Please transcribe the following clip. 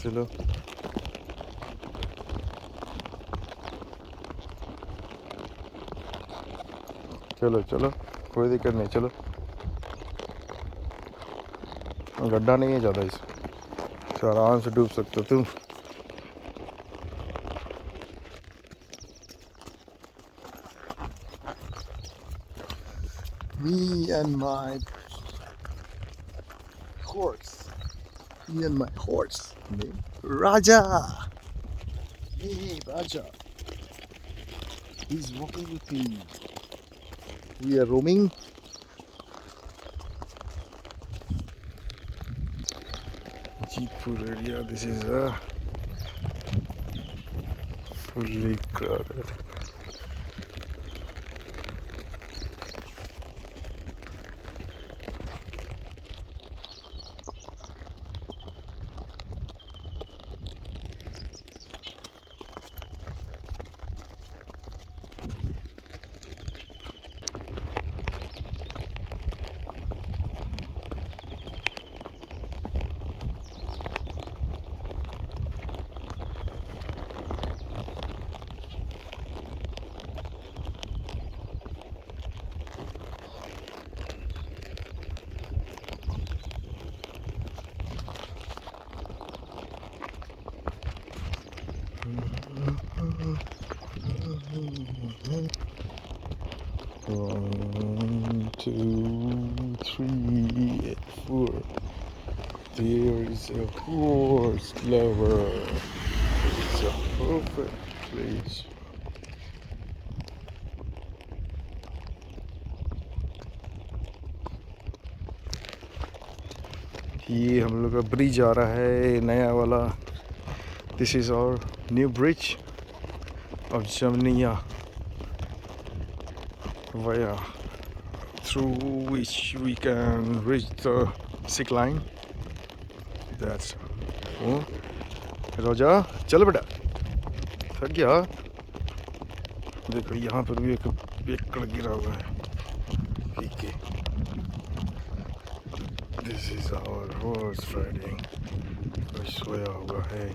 चलो चलो चलो, कोई दिक्कत नहीं, चलो। गड्ढा नहीं है ज़्यादा, इस आराम से डूब सकते हो तुम। Me and my horse. Me and my horse named Raja. Hey, Raja. He's walking with me. We are roaming. Jeetpur area. This is fully crowded. One, two, three, 4. There is a horse lover. It's a perfect place. ये हम लोग का bridge आ रहा है नया वाला। This is our new bridge of Jamnia, via through which we can reach the sick line. That's रोजा चल बेटा, थक गया। देखो यहाँ पर भी एक पेड़ गिरा हुआ है पीके। This is our horse riding, सोया हुआ है।